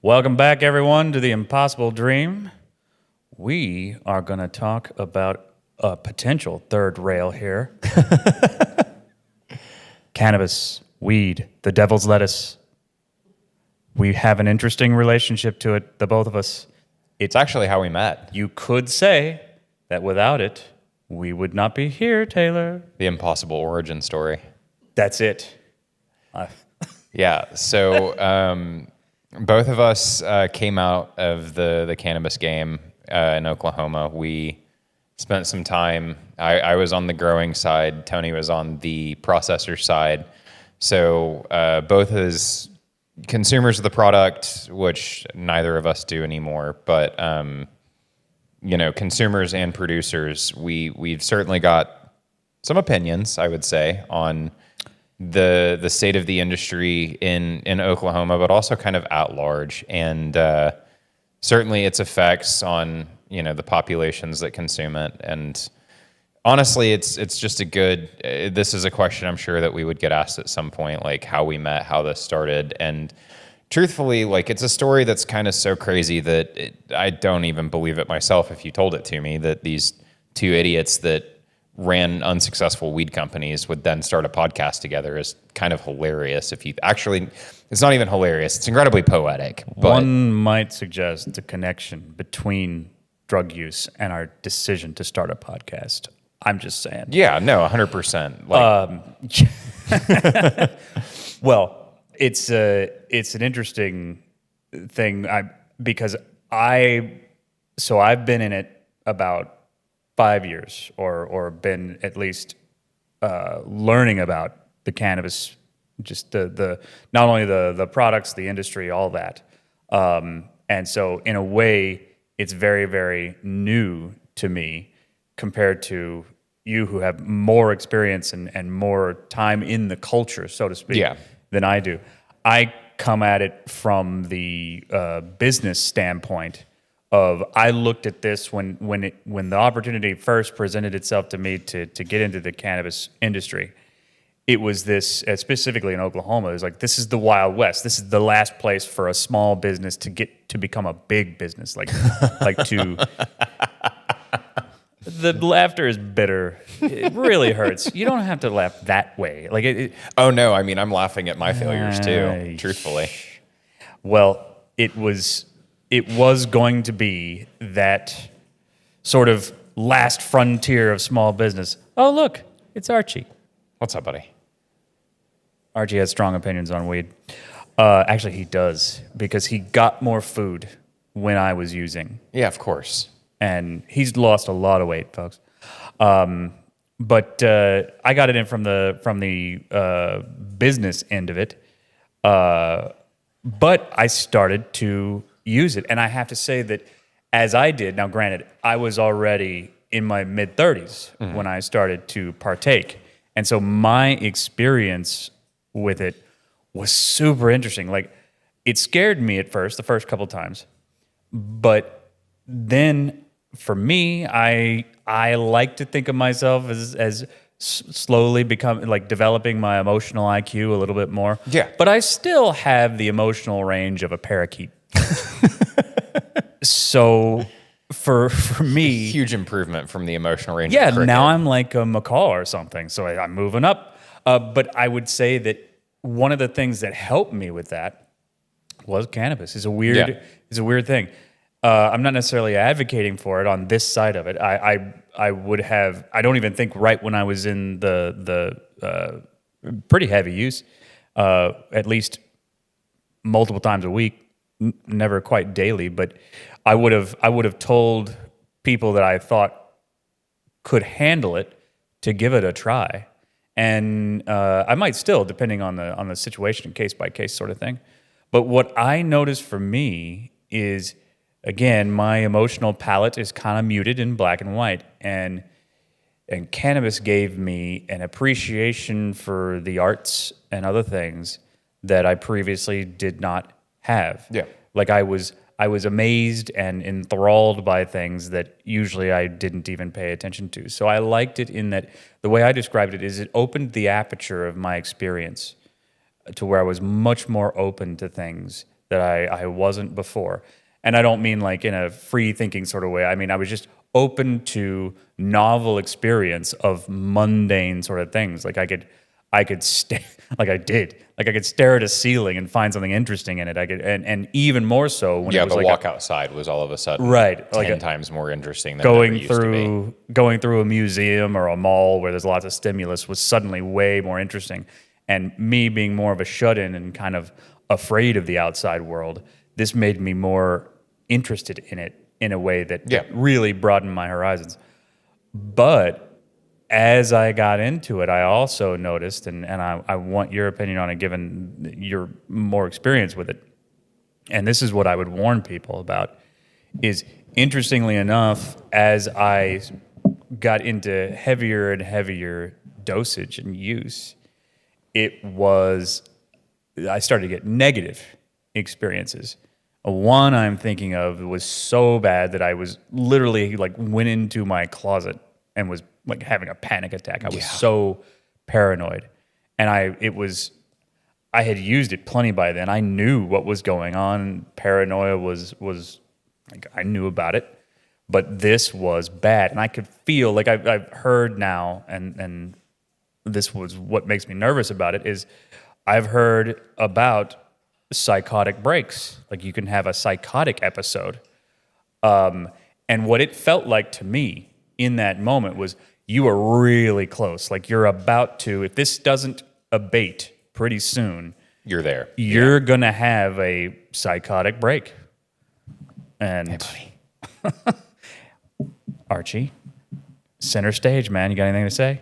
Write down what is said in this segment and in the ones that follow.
Welcome back, everyone, to The Impossible Dream. We are going to talk about a potential third rail here. Cannabis, weed, the devil's lettuce. We have an interesting relationship to it, the both of us. It's actually how we met. You could say that without it, we would not be here, Taylor. The impossible origin story. That's it. Yeah, so both of us came out of the cannabis game in Oklahoma. We spent some time, I was on the growing side, Tony was on the processor side. So both as consumers of the product, which neither of us do anymore, but consumers and producers, we've certainly got some opinions, I would say, on the state of the industry in Oklahoma, but also kind of at large, and certainly its effects on the populations that consume it. And honestly, it's just a good. This is a question I'm sure that we would get asked at some point, like how we met, how this started, and truthfully, like it's a story that's kind of so crazy that I don't even believe it myself if you told it to me, that these two idiots that ran unsuccessful weed companies would then start a podcast together is kind of hilarious. If you actually, it's not even hilarious. It's incredibly poetic. But one might suggest a connection between drug use and our decision to start a podcast. I'm just saying. Yeah, no, 100%. Well, it's an interesting thing because I've been in it about 5 years, or been at least learning about the cannabis, just the not only the products, the industry, all that. And so in a way, it's very, very new to me compared to you who have more experience and more time in the culture, so to speak, than I do. I come at it from the business standpoint of, I looked at this when the opportunity first presented itself to me to get into the cannabis industry. It was this, specifically in Oklahoma, it was like, this is the Wild West. This is the last place for a small business to become a big business. The laughter is bitter. It really hurts. You don't have to laugh that way. Oh no, I mean, I'm laughing at my failures too, truthfully. Well, it was going to be that sort of last frontier of small business. Oh, look, it's Archie. What's up, buddy? Archie has strong opinions on weed. Actually, he does, because he got more food when I was using. Yeah, of course. And he's lost a lot of weight, folks. But I got it in from the business end of it. But I started to use it. And I have to say that as I did, now granted, I was already in my mid-30s when I started to partake. And so my experience with it was super interesting. Like, it scared me at first, the first couple times. But then for me, I like to think of myself as slowly developing my emotional IQ a little bit more. Yeah. But I still have the emotional range of a parakeet. So for me, huge improvement from the emotional range. Yeah, of cricket. now I'm like a macaw or something. So I'm moving up. But I would say that one of the things that helped me with that was cannabis. It's a weird thing. I'm not necessarily advocating for it on this side of it. I would have. I don't even think right when I was in the pretty heavy use, at least multiple times a week, never quite daily, but I would have told people that I thought could handle it to give it a try, and I might still, depending on the situation, case by case sort of thing. But what I noticed for me is, again, my emotional palette is kind of muted in black and white, and cannabis gave me an appreciation for the arts and other things that I previously did not have. Yeah. Like I was amazed and enthralled by things that usually I didn't even pay attention to. So I liked it in that the way I described it is it opened the aperture of my experience to where I was much more open to things that I wasn't before. And I don't mean like in a free thinking sort of way. I mean, I was just open to novel experience of mundane sort of things. Like I could stare, like I did, like I could stare at a ceiling and find something interesting in it. I could, and even more so when it was the like walk outside was all of a sudden right, 10 like times more interesting than it ever used to be. going through a museum or a mall where there's lots of stimulus was suddenly way more interesting. And me being more of a shut-in and kind of afraid of the outside world, this made me more interested in it in a way that really broadened my horizons. But as I got into it, I also noticed, and I want your opinion on it given your more experience with it, and this is what I would warn people about, is interestingly enough, as I got into heavier and heavier dosage and use, I started to get negative experiences. One I'm thinking of was so bad that I was literally like went into my closet and was like having a panic attack. I was so paranoid. And I had used it plenty by then. I knew what was going on. Paranoia was like I knew about it. But this was bad. And I could feel like I've heard now, and this was what makes me nervous about it, is I've heard about psychotic breaks. Like you can have a psychotic episode. And what it felt like to me in that moment was you were really close. Like you're about to, if this doesn't abate pretty soon, You're there. You're going to have a psychotic break. And Hey, Archie, center stage, man. You got anything to say?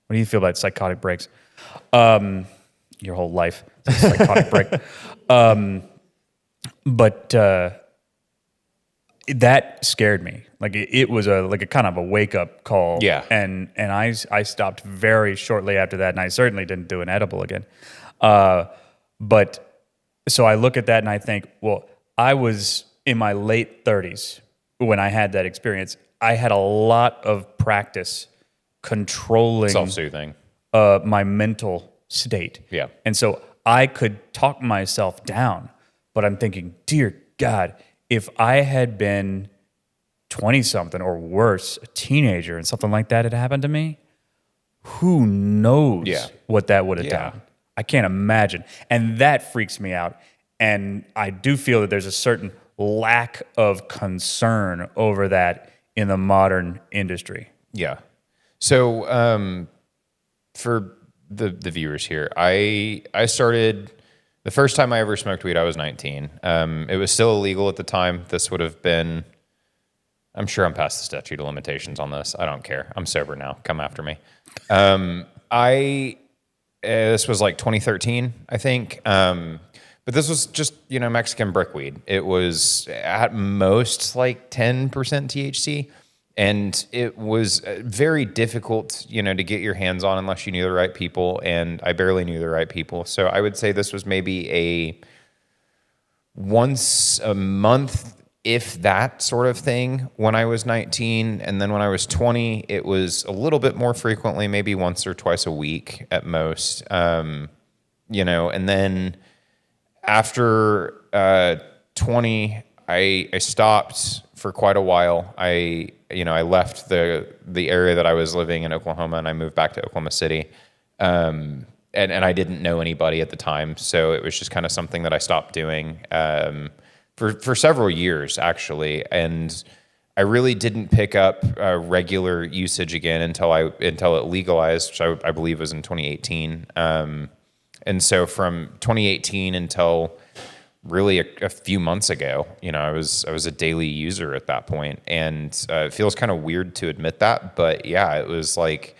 What do you feel about psychotic breaks? Your whole life, psychotic break. But that scared me. Like it was a kind of a wake up call. Yeah. And I stopped very shortly after that, and I certainly didn't do an edible again. But so I look at that and I think, well, I was in my late 30s when I had that experience. I had a lot of practice controlling Self-soothing. my mental state. Yeah. And so I could talk myself down, but I'm thinking, dear God, if I had been 20-something or worse, a teenager, and something like that had happened to me, who knows what that would have done? I can't imagine. And that freaks me out. And I do feel that there's a certain lack of concern over that in the modern industry. Yeah. So for the viewers here, I started, the first time I ever smoked weed, I was 19. It was still illegal at the time. This would have been, I'm sure I'm past the statute of limitations on this. I don't care. I'm sober now. Come after me. This was like 2013, I think. But this was just, Mexican brickweed. It was at most like 10% THC. And it was very difficult, to get your hands on unless you knew the right people. And I barely knew the right people. So I would say this was maybe a once a month, if that sort of thing, when I was 19. And then when I was 20, it was a little bit more frequently, maybe once or twice a week at most. And then after 20, I stopped for quite a while. I left the area that I was living in, Oklahoma, and I moved back to Oklahoma City. And I didn't know anybody at the time, so it was just kind of something that I stopped doing for several years, actually. And I really didn't pick up regular usage again until it legalized, which I believe was in 2018. And so from 2018 until really a few months ago, I was a daily user at that point, and it feels kind of weird to admit that, but yeah, it was like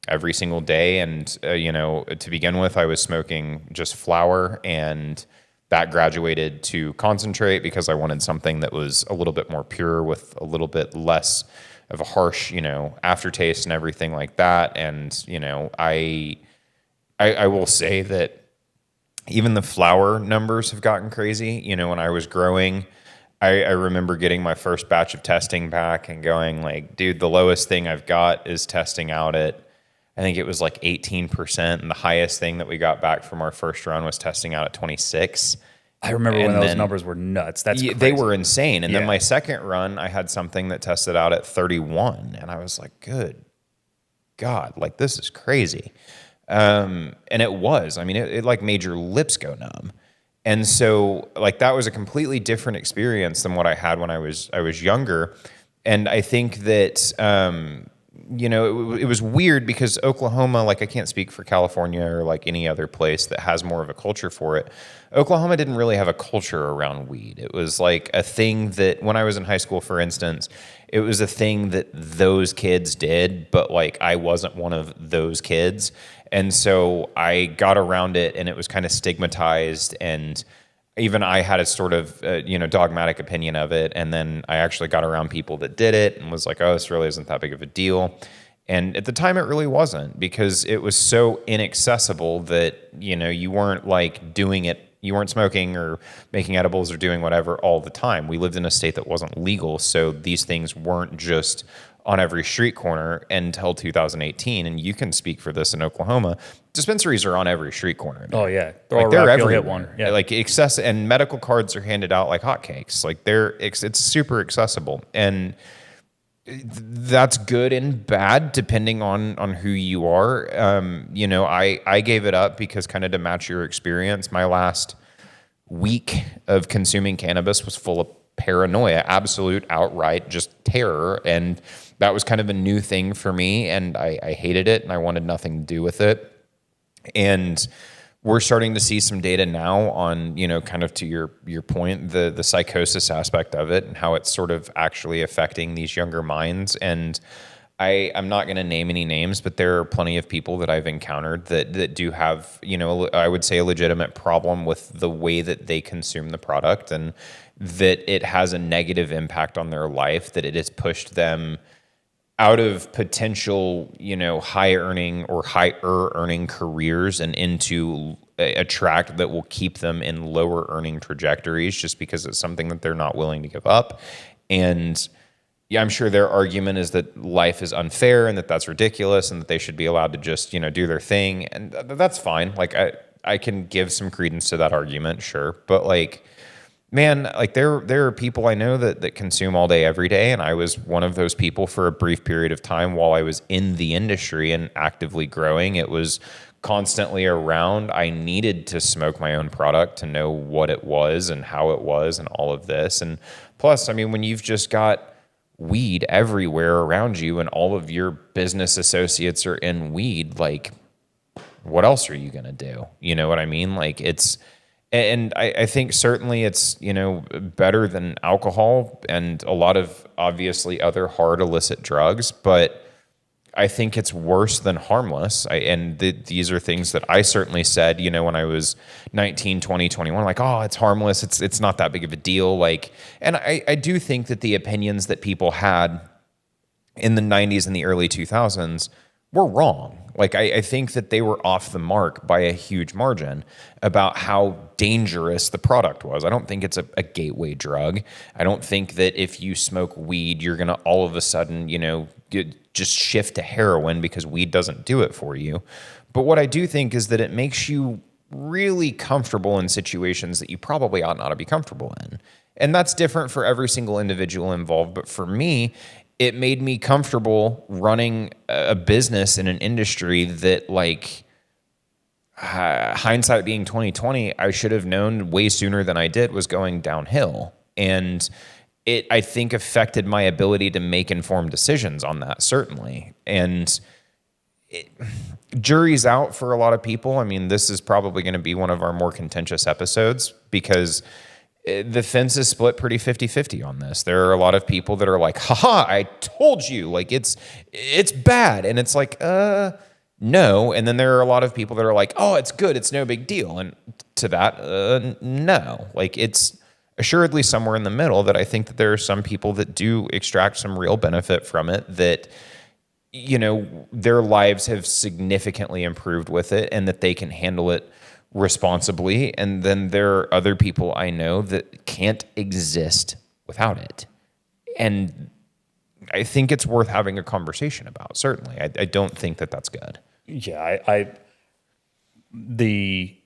every single day. And to begin with, I was smoking just flower, and that graduated to concentrate because I wanted something that was a little bit more pure with a little bit less of a harsh, aftertaste and everything like that. And I will say that even the flower numbers have gotten crazy. When I was growing, I remember getting my first batch of testing back and going like, dude, the lowest thing I've got is testing out at, I think it was like 18%. And the highest thing that we got back from our first run was testing out at 26. I remember when And those then numbers were nuts. That's crazy. they were insane. And then Yeah. my second run, I had something that tested out at 31, and I was like, good God, like this is crazy. And it was. I mean, it like made your lips go numb. And so like that was a completely different experience than what I had when I was younger. And I think that it was weird because Oklahoma, like I can't speak for California or like any other place that has more of a culture for it. Oklahoma didn't really have a culture around weed. It was like a thing that when I was in high school, for instance, it was a thing that those kids did, but like I wasn't one of those kids. And so I got around it and it was kind of stigmatized, and even I had a sort of dogmatic opinion of it. And then I actually got around people that did it and was like, oh, this really isn't that big of a deal. And at the time it really wasn't, because it was so inaccessible that, you weren't like doing it. You weren't smoking or making edibles or doing whatever all the time. We lived in a state that wasn't legal. So these things weren't just on every street corner until 2018. And you can speak for this in Oklahoma. Dispensaries are on every street corner. Oh yeah, Like they're everywhere. Hit one. Yeah. Like and medical cards are handed out like hotcakes. Like it's super accessible, and that's good and bad depending on who you are. I gave it up because kind of to match your experience, my last week of consuming cannabis was full of paranoia, absolute outright just terror, and that was kind of a new thing for me, and I hated it and I wanted nothing to do with it. And we're starting to see some data now on, kind of to your point, the psychosis aspect of it and how it's sort of actually affecting these younger minds. And I'm not going to name any names, but there are plenty of people that I've encountered that do have, I would say a legitimate problem with the way that they consume the product, and that it has a negative impact on their life, that it has pushed them out of potential, high earning or higher earning careers and into a track that will keep them in lower earning trajectories just because it's something that they're not willing to give up. And yeah, I'm sure their argument is that life is unfair and that that's ridiculous and that they should be allowed to just, do their thing. And that's fine. Like I can give some credence to that argument, sure. But like, man, like there are people I know that consume all day, every day. And I was one of those people for a brief period of time while I was in the industry and actively growing. It was constantly around. I needed to smoke my own product to know what it was and how it was and all of this. And plus, I mean, when you've just got weed everywhere around you and all of your business associates are in weed, like what else are you going to do? You know what I mean? Like and I think certainly it's, better than alcohol and a lot of obviously other hard illicit drugs, but I think it's worse than harmless. These are things that I certainly said, when I was 19, 20, 21, like, oh, it's harmless. It's not that big of a deal. Like, and I do think that the opinions that people had in the 90s and the early 2000s were wrong. Like, I think that they were off the mark by a huge margin about how dangerous the product was. I don't think it's a gateway drug. I don't think that if you smoke weed, you're going to all of a sudden, just shift to heroin because weed doesn't do it for you. But what I do think is that it makes you really comfortable in situations that you probably ought not to be comfortable in. And that's different for every single individual involved. But for me, it made me comfortable running a business in an industry that, like, hindsight being 2020, I should have known way sooner than I did was going downhill. And it, I think, affected my ability to make informed decisions on that, certainly. And jury's out for a lot of people. I mean, this is probably going to be one of our more contentious episodes because the fence is split pretty 50-50 on this. There are a lot of people that are like, haha, I told you, like it's bad. And it's like, no. And then there are a lot of people that are like, oh, it's good. It's no big deal. And to that, no, like it's assuredly somewhere in the middle that I think that there are some people that do extract some real benefit from it, that, their lives have significantly improved with it and that they can handle it responsibly. And then there are other people I know that can't exist without it. And I think it's worth having a conversation about, certainly. I don't think that that's good. Yeah, the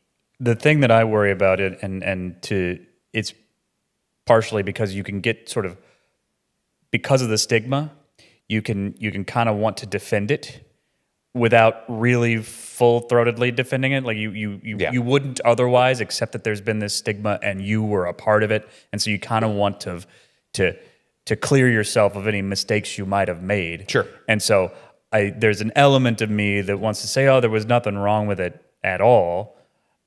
the thing that I worry about it, it's partially because you can get sort of, because of the stigma, you can kind of want to defend it without really full-throatedly defending it. Like you wouldn't otherwise, except that there's been this stigma and you were a part of it, and so you kind of want to clear yourself of any mistakes you might have made. Sure. And so there's an element of me that wants to say, oh, there was nothing wrong with it at all,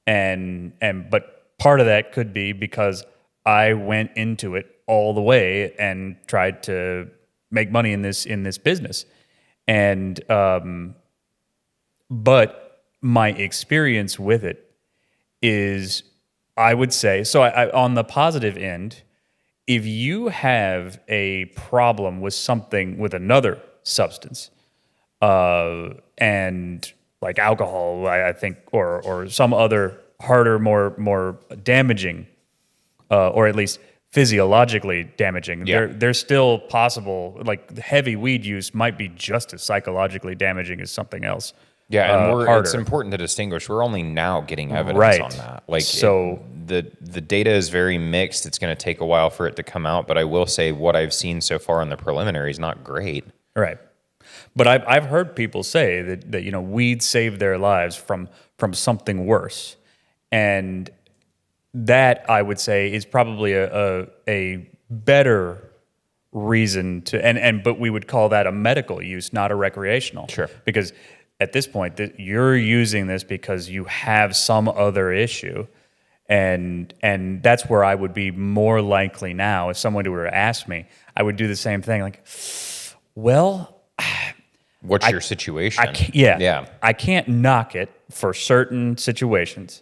but part of that could be because I went into it all the way and tried to make money in this business, and but my experience with it is, I would say, so I on the positive end, if you have a problem with something, with another substance, and like alcohol, I think, or some other harder, more damaging, or at least physiologically damaging. Yeah. They're still possible. Like heavy weed use might be just as psychologically damaging as something else. Yeah, and harder. it's important to distinguish. We're only now getting evidence Right. on that. Like, So- the data is very mixed. It's going to take a while for it to come out, but I will say what I've seen so far in the preliminary is not great. Right. But I've heard people say that weed saved their lives from something worse, and that, I would say, is probably a better reason to, but we would call that a medical use, not a recreational. Sure. Because at this point, you're using this because you have some other issue, and that's where I would be more likely now, if someone were to ask me, I would do the same thing. Like, well, What's your situation? yeah. I can't knock it for certain situations.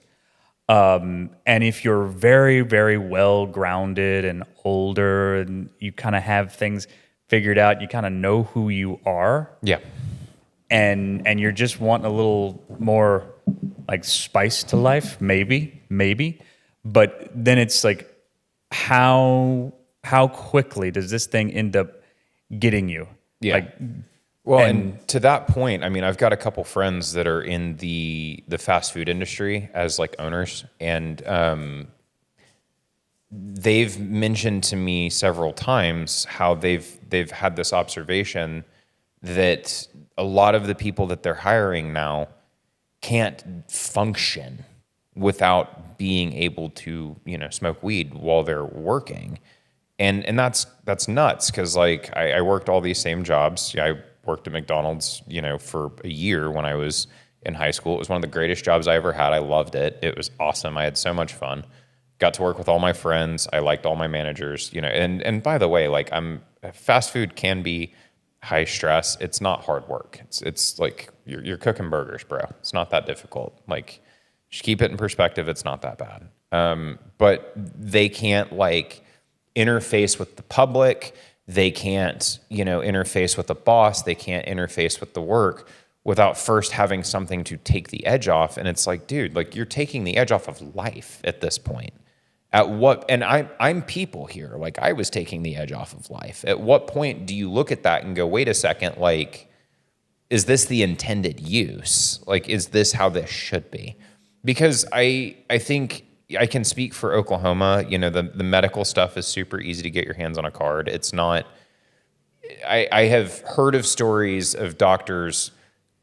And if you're very, very well grounded and older and you kind of have things figured out, you kind of know who you are, Yeah. and you're just wanting a little more like spice to life, maybe. But then it's like, how quickly does this thing end up getting you? Yeah. Like, Well, and to that point, I mean, I've got a couple friends that are in the fast food industry as like owners, and they've mentioned to me several times how they've had this observation that a lot of the people that they're hiring now can't function without being able to, smoke weed while they're working. And that's nuts, because like I worked all these same jobs. I worked at McDonald's, for a year when I was in high school. It was one of the greatest jobs I ever had. I loved it. It was awesome. I had so much fun. Got to work with all my friends. I liked all my managers, and by the way, like fast food can be high stress. It's not hard work. It's like you're cooking burgers, bro. It's not that difficult. Like, just keep it in perspective. It's not that bad. But they can't like interface with the public. They can't, interface with the boss. They can't interface with the work without first having something to take the edge off. And it's like, dude, like you're taking the edge off of life at this point. And I'm people here. Like, I was taking the edge off of life. At what point do you look at that and go, wait a second, like, is this the intended use? Like, is this how this should be? Because I think I can speak for Oklahoma. The medical stuff is super easy to get your hands on a card. It's not, I have heard of stories of doctors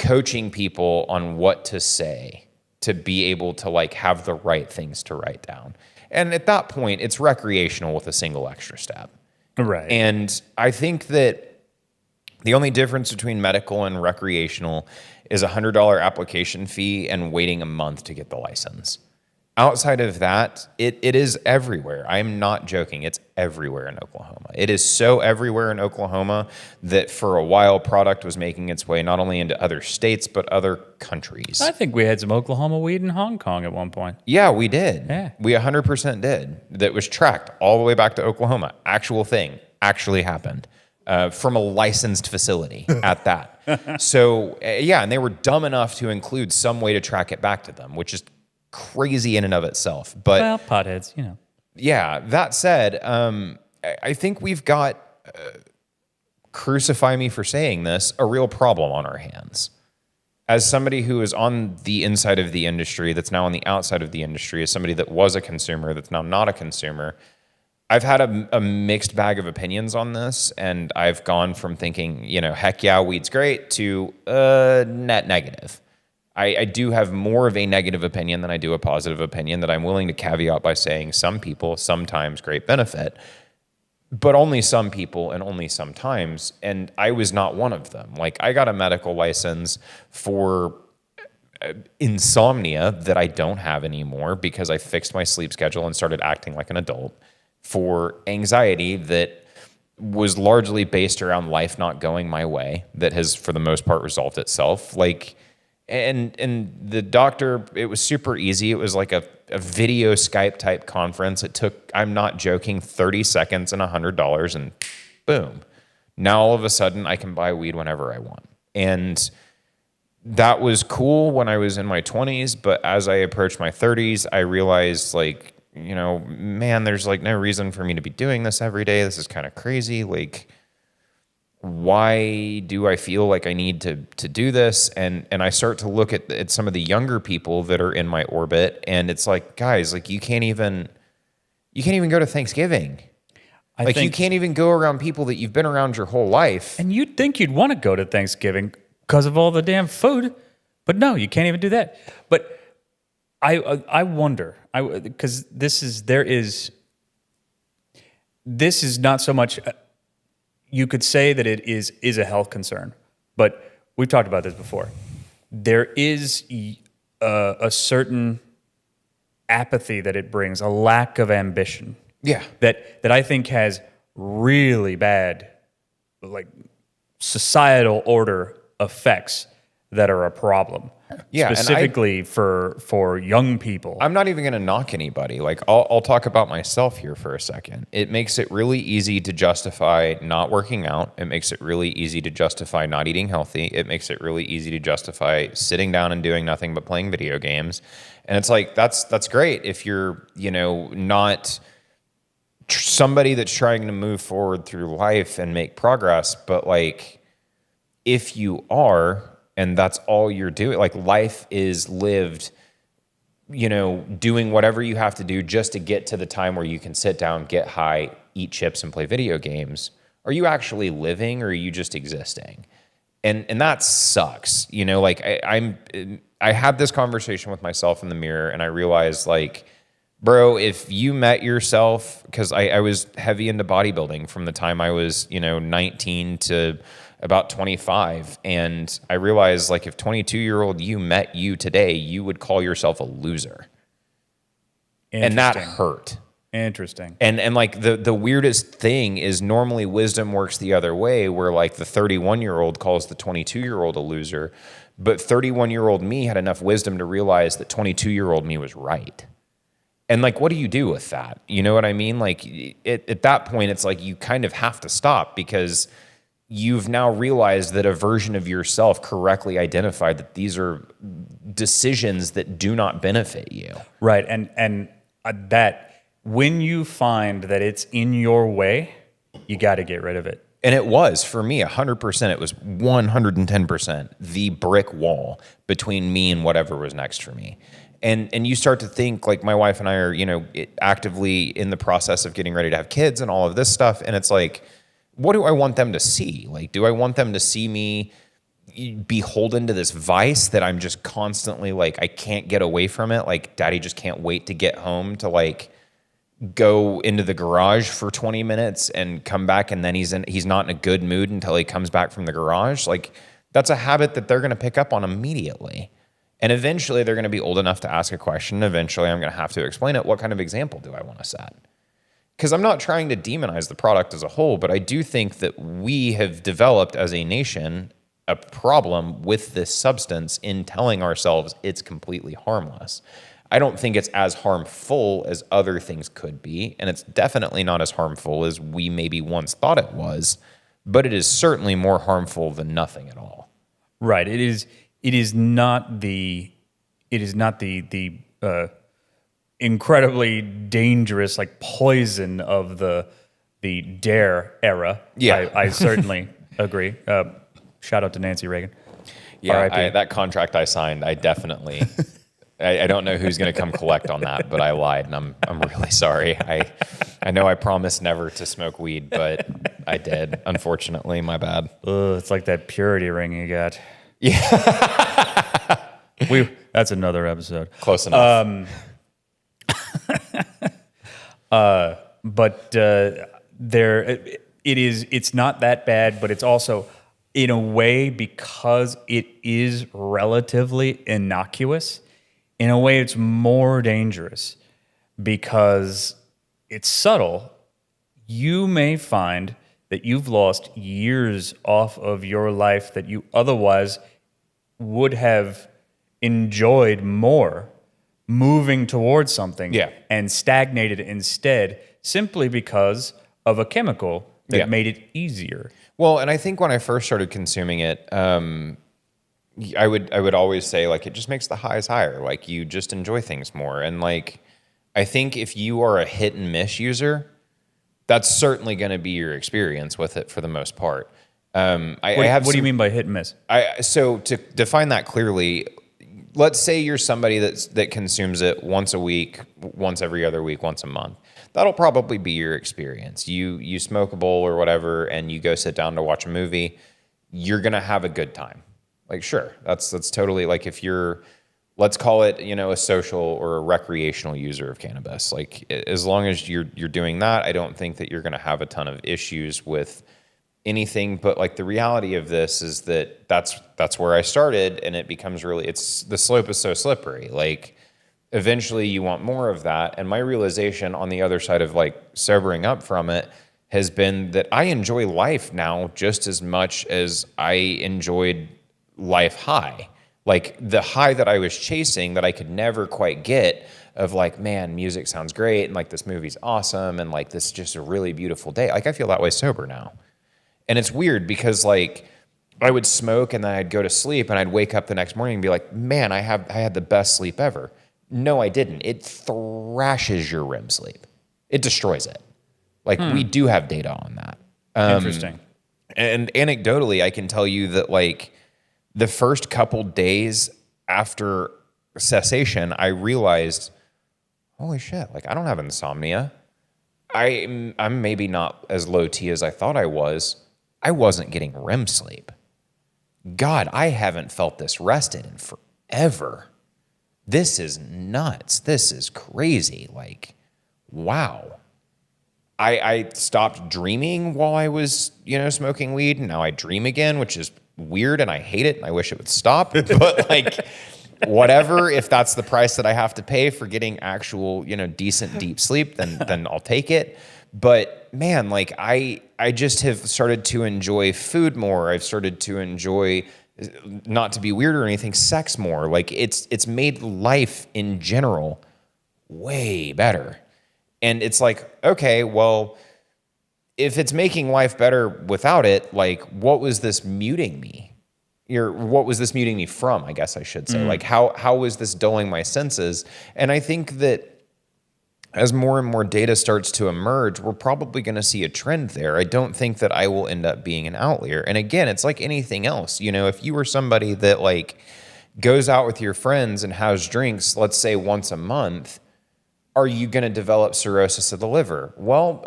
coaching people on what to say to be able to like have the right things to write down. And at that point, it's recreational with a single extra step. right. And I think that the only difference between medical and recreational is a $100 application fee and waiting a month to get the license. Outside of that, it is everywhere. I'm not joking. It's everywhere in Oklahoma. It is so everywhere in Oklahoma that for a while product was making its way not only into other states, but other countries. I think we had some Oklahoma weed in Hong Kong at one point. Yeah, we did. Yeah. We 100% did. That was tracked all the way back to Oklahoma. Actual thing actually happened from a licensed facility at that. So, yeah, and they were dumb enough to include some way to track it back to them, which is crazy in and of itself. But Well, potheads, yeah, that said, I think we've got, crucify me for saying this, a real problem on our hands. as somebody who is on the inside of the industry, that's now on the outside of the industry, as somebody that was a consumer, that's now not a consumer, I've had a mixed bag of opinions on this, and I've gone from thinking, heck yeah, weed's great, to net negative. I do have more of a negative opinion than I do a positive opinion that I'm willing to caveat by saying some people, sometimes great benefit, but only some people and only sometimes. And I was not one of them. Like, I got a medical license for insomnia that I don't have anymore because I fixed my sleep schedule and started acting like an adult, for anxiety that was largely based around life not going my way, that has for the most part resolved itself. Like, and the doctor, it was super easy. It was like a video Skype type conference. It took, I'm not joking, 30 seconds and $100, and boom. Now all of a sudden I can buy weed whenever I want. And that was cool when I was in my 20s, but as I approached my 30s, I realized, like, man, there's like no reason for me to be doing this every day. This is kind of crazy. Like, why do I feel like I need to do this? And I start to look at some of the younger people that are in my orbit, and it's like, guys, like, you can't even go to Thanksgiving. You can't even go around people that you've been around your whole life. And you'd think you'd want to go to Thanksgiving because of all the damn food, but no, you can't even do that. But I wonder, because this is not so much. You could say that it is a health concern, but we've talked about this before. There is a certain apathy that it brings, a lack of ambition. Yeah, that I think has really bad, like, societal order effects that are a problem. Yeah, specifically for young people. I'm not even going to knock anybody. Like, I'll talk about myself here for a second. It makes it really easy to justify not working out. It makes it really easy to justify not eating healthy. It makes it really easy to justify sitting down and doing nothing but playing video games. And it's like, that's great if you're, not somebody that's trying to move forward through life and make progress. But, like, if you are, and that's all you're doing, like, life is lived, doing whatever you have to do just to get to the time where you can sit down, get high, eat chips, and play video games. Are you actually living, or are you just existing? And that sucks. Like, I had this conversation with myself in the mirror, and I realized, like, bro, if you met yourself, because I was heavy into bodybuilding from the time I was, 19 to about 25. And I realized, like, if 22-year-old you met you today, you would call yourself a loser. And that hurt. Interesting. And like, the weirdest thing is, normally wisdom works the other way, where, like, the 31-year-old calls the 22-year-old a loser. But 31-year-old me had enough wisdom to realize that 22-year-old me was right. And, like, what do you do with that? You know what I mean? Like, at that point, it's like you kind of have to stop, because you've now realized that a version of yourself correctly identified that these are decisions that do not benefit you. Right. And that when you find that it's in your way, you got to get rid of it. And it was, for me, 100%. It was 110% the brick wall between me and whatever was next for me. And you start to think, like, my wife and I are, actively in the process of getting ready to have kids and all of this stuff. And it's like, what do I want them to see? Like, do I want them to see me beholden to this vice that I'm just constantly, like, I can't get away from it? Like, daddy just can't wait to get home to, like, go into the garage for 20 minutes and come back, and then he's not in a good mood until he comes back from the garage. Like, that's a habit that they're going to pick up on immediately. And eventually they're going to be old enough to ask a question. Eventually I'm going to have to explain it. What kind of example do I want to set? Because I'm not trying to demonize the product as a whole, but I do think that we have developed as a nation a problem with this substance in telling ourselves it's completely harmless. I don't think it's as harmful as other things could be, and it's definitely not as harmful as we maybe once thought it was, but it is certainly more harmful than nothing at all. Right. It is not the incredibly dangerous, like, poison of the DARE era. Yeah. I certainly agree. Shout out to Nancy Reagan. Yeah, R.I.P. that contract I signed, I definitely. I don't know who's going to come collect on that, but I lied, and I'm really sorry. I know I promised never to smoke weed, but I did. Unfortunately, my bad. Ugh, it's like that purity ring you got. Yeah. That's another episode. Close enough. But it's not that bad, but it's also in a way, because it is relatively innocuous, in a way it's more dangerous because it's subtle. You may find that you've lost years off of your life that you otherwise would have enjoyed more moving towards something, Yeah. and stagnated instead simply because of a chemical that Yeah. made it easier. Well, and I think when I first started consuming it, I would always say like it just makes the highs higher. Like you just enjoy things more. And like I think if you are a hit and miss user, that's certainly going to be your experience with it for the most part. What do you mean by hit and miss? So to define that clearly, let's say you're somebody that consumes it once a week, once every other week, once a month. That'll probably be your experience. You smoke a bowl or whatever, and you go sit down to watch a movie. You're gonna have a good time. Like sure, that's totally like if you're, let's call it, a social or a recreational user of cannabis. Like as long as you're doing that, I don't think that you're gonna have a ton of issues with anything. But like the reality of this is that's where I started, and it becomes really, it's the slope is so slippery. Like eventually you want more of that. And my realization on the other side of like sobering up from it has been that I enjoy life now just as much as I enjoyed life high. Like the high that I was chasing that I could never quite get of like, man, music sounds great, and like this movie's awesome, and like this is just a really beautiful day. Like I feel that way sober now. And it's weird because like I would smoke and then I'd go to sleep and I'd wake up the next morning and be like, man, I had the best sleep ever. No, I didn't. It thrashes your REM sleep. It destroys it. Like we do have data on that. Interesting. And anecdotally, I can tell you that like the first couple days after cessation, I realized, holy shit, like I don't have insomnia. I'm maybe not as low T as I thought I was. I wasn't getting REM sleep. God, I haven't felt this rested in forever. This is nuts. This is crazy. Like, wow. I stopped dreaming while I was, smoking weed, and now I dream again, which is weird, and I hate it, and I wish it would stop. But like, whatever, if that's the price that I have to pay for getting actual, decent deep sleep, then I'll take it. But man, like I just have started to enjoy food more. I've started to enjoy, not to be weird or anything, sex more. Like it's made life in general way better. And it's like, okay, well, if it's making life better without it, like what was this muting me? What was this muting me from, I guess I should say. Like how was this dulling my senses? And I think that as more and more data starts to emerge, we're probably going to see a trend there. I don't think that I will end up being an outlier. And again, it's like anything else. If you were somebody that like goes out with your friends and has drinks, let's say once a month, are you going to develop cirrhosis of the liver? Well,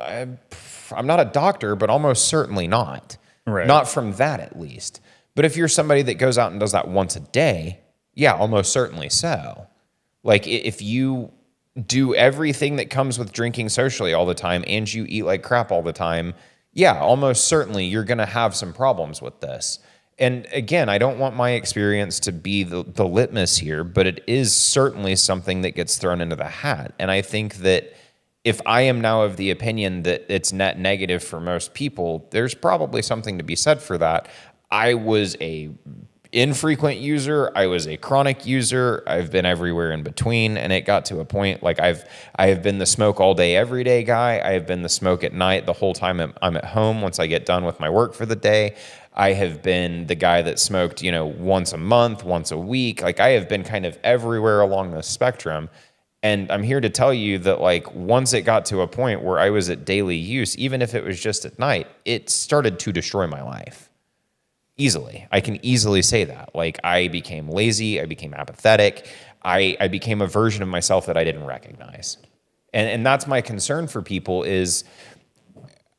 I'm not a doctor, but almost certainly not. Right. Not from that, at least. But if you're somebody that goes out and does that once a day, yeah, almost certainly so. Like if you do everything that comes with drinking socially all the time and you eat like crap all the time, yeah, almost certainly you're going to have some problems with this. And again, I don't want my experience to be the litmus here, but it is certainly something that gets thrown into the hat. And I think that if I am now of the opinion that it's net negative for most people, there's probably something to be said for that. I was a infrequent user. I was a chronic user. I've been everywhere in between, and it got to a point like I have been the smoke all day, every day guy. I have been the smoke at night the whole time I'm at home once I get done with my work for the day. I have been the guy that smoked, once a month, once a week. Like I have been kind of everywhere along the spectrum. And I'm here to tell you that like once it got to a point where I was at daily use, even if it was just at night, it started to destroy my life. Easily. I can easily say that. Like, I became lazy. I became apathetic. I became a version of myself that I didn't recognize. And that's my concern for people is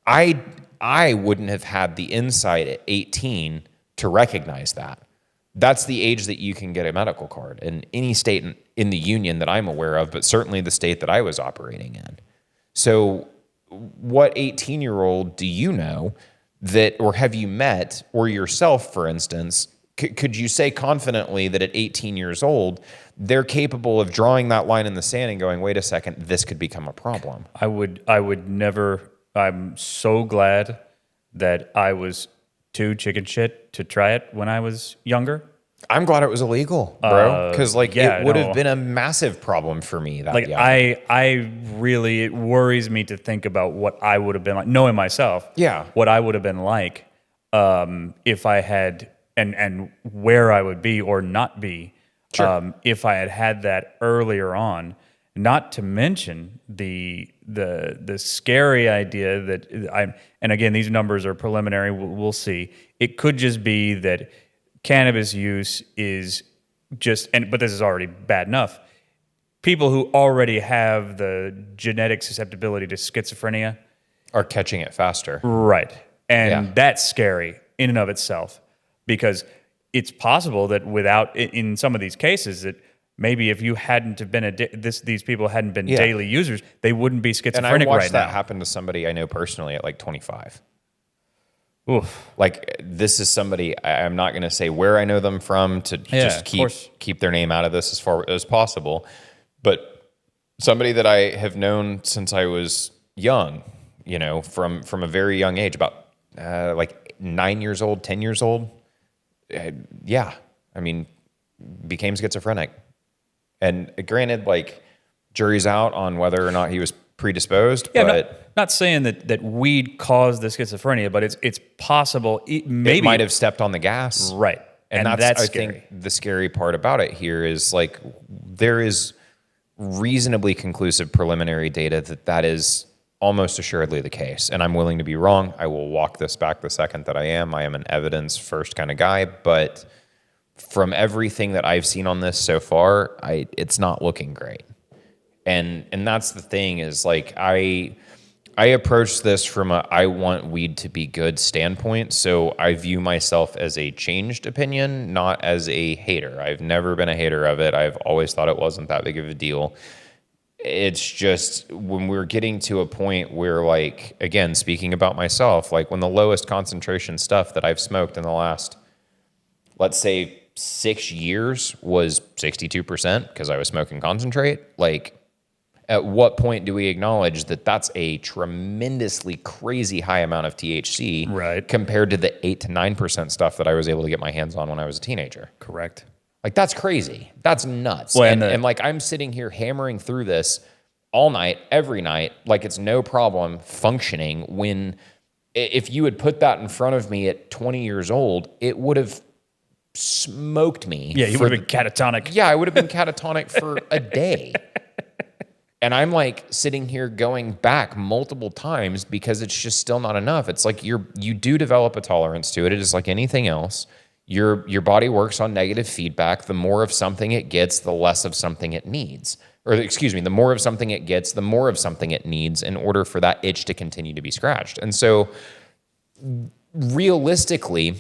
I wouldn't have had the insight at 18 to recognize that. That's the age that you can get a medical card in any state in the union that I'm aware of, but certainly the state that I was operating in. So what 18-year-old do you know that, or have you met, or yourself, for instance, could you say confidently that at 18 years old, they're capable of drawing that line in the sand and going, wait a second, this could become a problem? I would never. I'm so glad that I was too chicken shit to try it when I was younger. I'm glad it was illegal, bro, because it would no. have been a massive problem for me. That Like young. I really, it worries me to think about what I would have been like, knowing myself. Yeah. What I would have been like if I had, and where I would be or not be, if I had that earlier on. Not to mention the scary idea that and again, these numbers are preliminary. We'll see. It could just be that cannabis use is just, but this is already bad enough. People who already have the genetic susceptibility to schizophrenia are catching it faster. right, and that's scary in and of itself, because it's possible that without, in some of these cases, that maybe if you hadn't have been these people hadn't been daily users, they wouldn't be schizophrenic And I watched right that now. happen to somebody I know personally at like 25. Oof. Like, this is somebody, I'm not going to say where I know them from to just keep their name out of this as far as possible, but somebody that I have known since I was young, you know, from a very young age, about like 9 years old, 10 years old. I mean, became schizophrenic. And granted, like, jury's out on whether or not he was predisposed, but not saying that weed caused the schizophrenia, but it's possible. Maybe it might have stepped on the gas. Right. And that's I scary. think the scary part about it here is, like, there is reasonably conclusive preliminary data that is almost assuredly the case. And I'm willing to be wrong. I will walk this back the second that I am. I am an evidence first kind of guy, but from everything that I've seen on this so far, it's not looking great. And that's the thing is, like, I approach this from a I want weed to be good standpoint. So I view myself as a changed opinion, not as a hater. I've never been a hater of it. I've always thought it wasn't that big of a deal. It's just when we're getting to a point where, like, again, speaking about myself, like, when the lowest concentration stuff that I've smoked in the last, let's say, 6 years was 62% because I was smoking concentrate, like, at what point do we acknowledge that that's a tremendously crazy high amount of THC compared to the 8 to 9% stuff that I was able to get my hands on when I was a teenager? Correct. Like, that's crazy. That's nuts. Well, and like, I'm sitting here hammering through this all night, every night, like it's no problem functioning, when if you had put that in front of me at 20 years old, it would have smoked me. Yeah, you would have been catatonic. Yeah, I would have been catatonic for a day. And I'm like sitting here going back multiple times because it's just still not enough. It's like you do develop a tolerance to it. It is like anything else. Your body works on negative feedback. The more of something it gets, the less of something it needs. Or excuse me, the more of something it gets, the more of something it needs in order for that itch to continue to be scratched. And so realistically,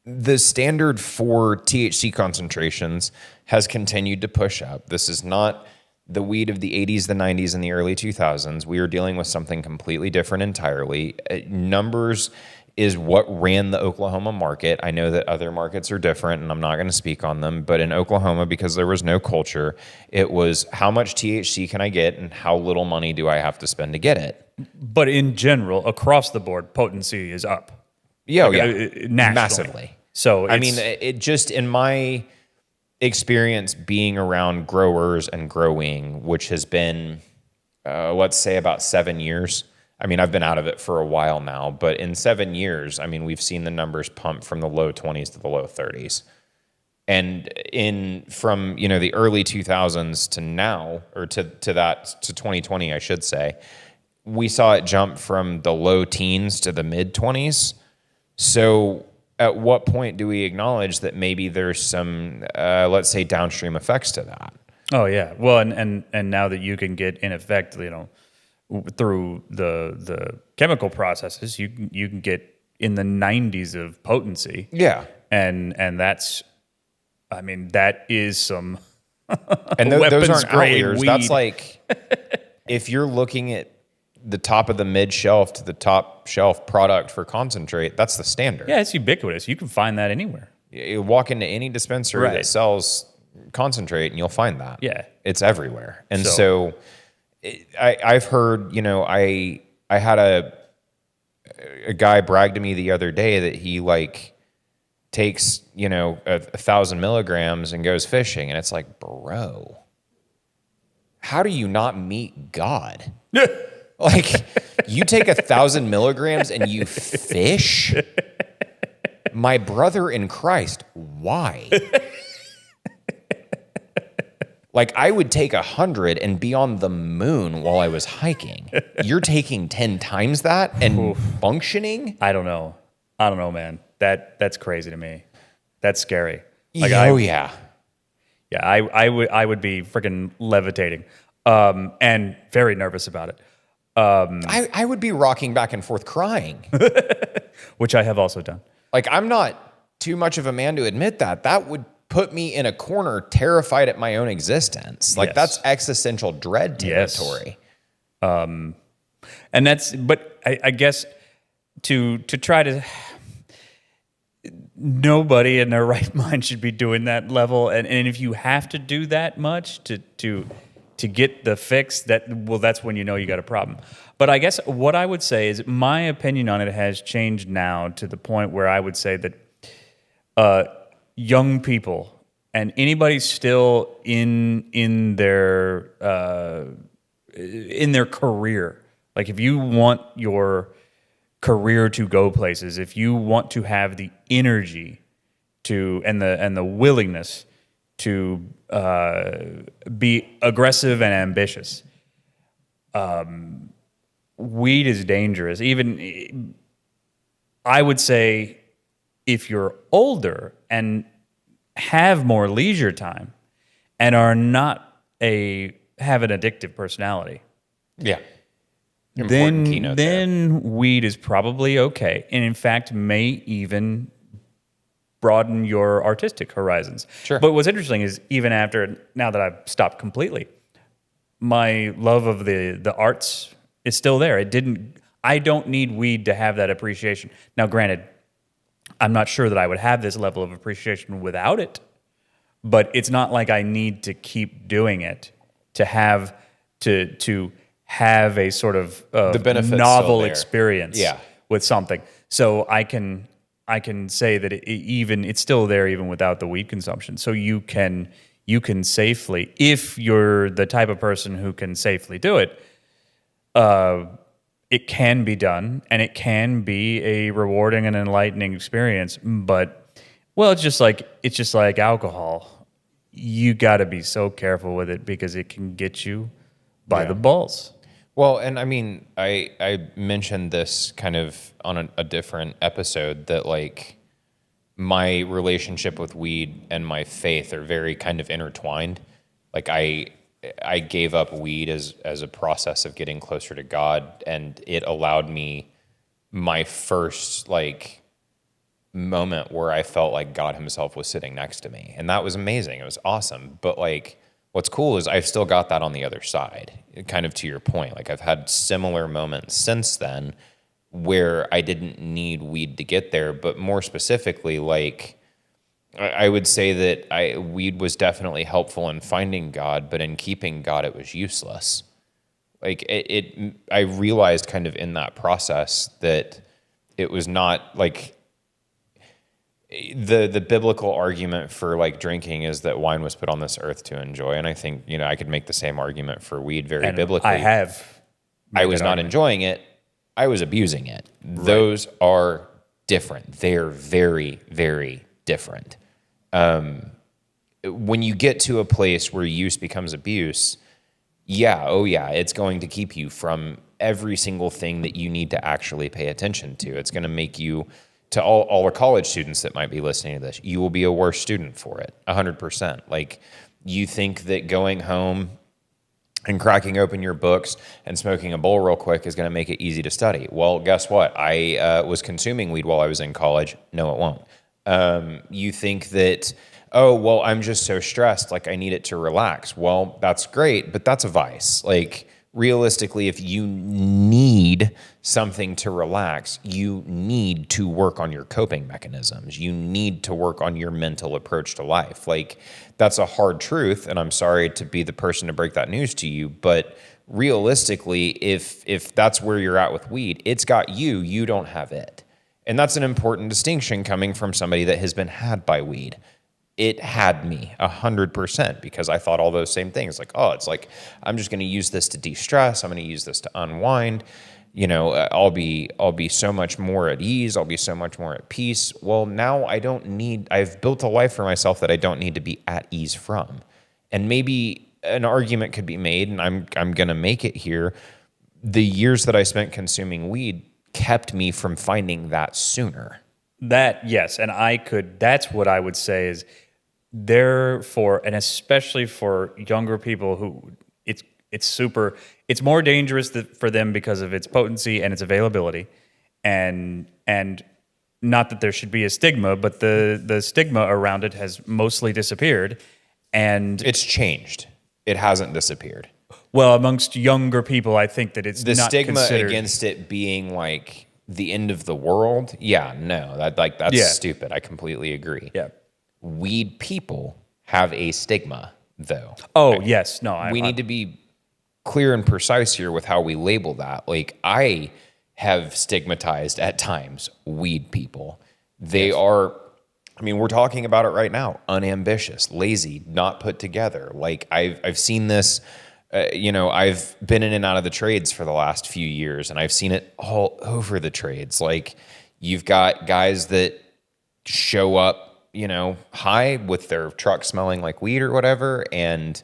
the standard for THC concentrations has continued to push up. This is not the weed of the 80s, the 90s, and the early 2000s. We are dealing with something completely different entirely. Numbers is what ran the Oklahoma market. I know that other markets are different, and I'm not going to speak on them, but in Oklahoma, because there was no culture, it was how much THC can I get and how little money do I have to spend to get it? But in general, across the board, potency is up. Yeah, nationally. Massively. So I mean, it just, in my experience being around growers and growing, which has been, let's say, about 7 years. I mean, I've been out of it for a while now, but in 7 years, I mean, we've seen the numbers pump from the low 20s to the low 30s. And from the early 2000s to now, or to 2020, I should say, we saw it jump from the low teens to the mid 20s. So at what point do we acknowledge that maybe there's some, let's say, downstream effects to that? Oh yeah. Well, and now that you can get in effect, through the chemical processes, you can get in the 90s of potency. Yeah. And that's, I mean, that is some And those aren't grade outliers. weed. That's like, if you're looking at the top of the mid shelf to the top shelf product for concentrate, that's the standard. Yeah, it's ubiquitous. You can find that anywhere. You walk into any dispensary that sells concentrate and you'll find that. Yeah. It's everywhere. And so I've heard, I had a guy brag to me the other day that he like takes, 1,000 milligrams and goes fishing. And it's like, bro, how do you not meet God? Like, you take 1,000 milligrams and you fish? My brother in Christ, why? Like, I would take 100 and be on the moon while I was hiking. You're taking 10 times that and functioning? I don't know, man. That's crazy to me. That's scary. Like, yeah. Yeah, I would be freaking levitating, and very nervous about it. I would be rocking back and forth crying. Which I have also done. Like, I'm not too much of a man to admit that. That would put me in a corner terrified at my own existence. Like, that's existential dread territory. And that's, but I guess to try to, nobody in their right mind should be doing that level. And if you have to do that much to get the fix, that's when you know you got a problem. But I guess what I would say is my opinion on it has changed now to the point where I would say that young people and anybody still in their career, like if you want your career to go places, if you want to have the energy to and the willingness to be aggressive and ambitious, weed is dangerous. Even I would say if you're older and have more leisure time and are not have an addictive personality, Yeah. Important keynote then weed is probably okay, and in fact may even broaden your artistic horizons. Sure. But what's interesting is even now that I've stopped completely, my love of the arts is still there. I don't need weed to have that appreciation. Now, granted, I'm not sure that I would have this level of appreciation without it, but it's not like I need to keep doing it to have a sort of The benefit's novel still there. experience with something. So I can say that it's still there even without the weed consumption. So you can safely, if you're the type of person who can safely do it, it can be done, and it can be a rewarding and enlightening experience. But it's just like alcohol. You got to be so careful with it because it can get you by the balls. Well, and I mean, I mentioned this kind of on a different episode that like my relationship with weed and my faith are very kind of intertwined. Like I gave up weed as a process of getting closer to God, and it allowed me my first like moment where I felt like God himself was sitting next to me. And that was amazing. It was awesome. But like what's cool is I've still got that on the other side, kind of to your point. Like I've had similar moments since then where I didn't need weed to get there, but more specifically, like I would say that weed was definitely helpful in finding God, but in keeping God, it was useless. Like I realized kind of in that process that it was not like the biblical argument for like drinking is that wine was put on this earth to enjoy. And I think, I could make the same argument for weed very biblically. I was not enjoying it. I was abusing it. Right. Those are different. They're very, very different. When you get to a place where use becomes abuse, it's going to keep you from every single thing that you need to actually pay attention to. It's going to make you to all the college students that might be listening to this, you will be a worse student for it, 100%. Like, you think that going home and cracking open your books and smoking a bowl real quick is going to make it easy to study. Well, guess what? I was consuming weed while I was in college. No, it won't. You think that, oh, well, I'm just so stressed, like I need it to relax. Well, that's great, but that's a vice. Like, realistically, if you need something to relax, you need to work on your coping mechanisms. You need to work on your mental approach to life. Like, that's a hard truth, and I'm sorry to be the person to break that news to you, but realistically, if that's where you're at with weed, it's got you, you don't have it. And that's an important distinction coming from somebody that has been had by weed. It had me 100% because I thought all those same things. Like, oh, it's like, I'm just going to use this to de-stress. I'm going to use this to unwind. You know, I'll be so much more at ease. I'll be so much more at peace. Well, now I've built a life for myself that I don't need to be at ease from. And maybe an argument could be made, and I'm going to make it here. The years that I spent consuming weed kept me from finding that sooner. That, yes, and that's what I would say is therefore, and especially for younger people who it's more dangerous for them because of its potency and its availability, and not that there should be a stigma, but the stigma around it has mostly disappeared, and it's changed. It hasn't disappeared. Well, amongst younger people, I think that it's the not stigma considered against it being like the end of the world. Yeah, no, that's stupid. I completely agree. Yeah. Weed people have a stigma, though. Oh, yes. No, we need to be clear and precise here with how we label that. Like, I have stigmatized at times weed people. They are, I mean, we're talking about it right now. Unambitious, lazy, not put together. Like, I've seen this. I've been in and out of the trades for the last few years, and I've seen it all over the trades. Like, you've got guys that show up, high with their truck smelling like weed or whatever, and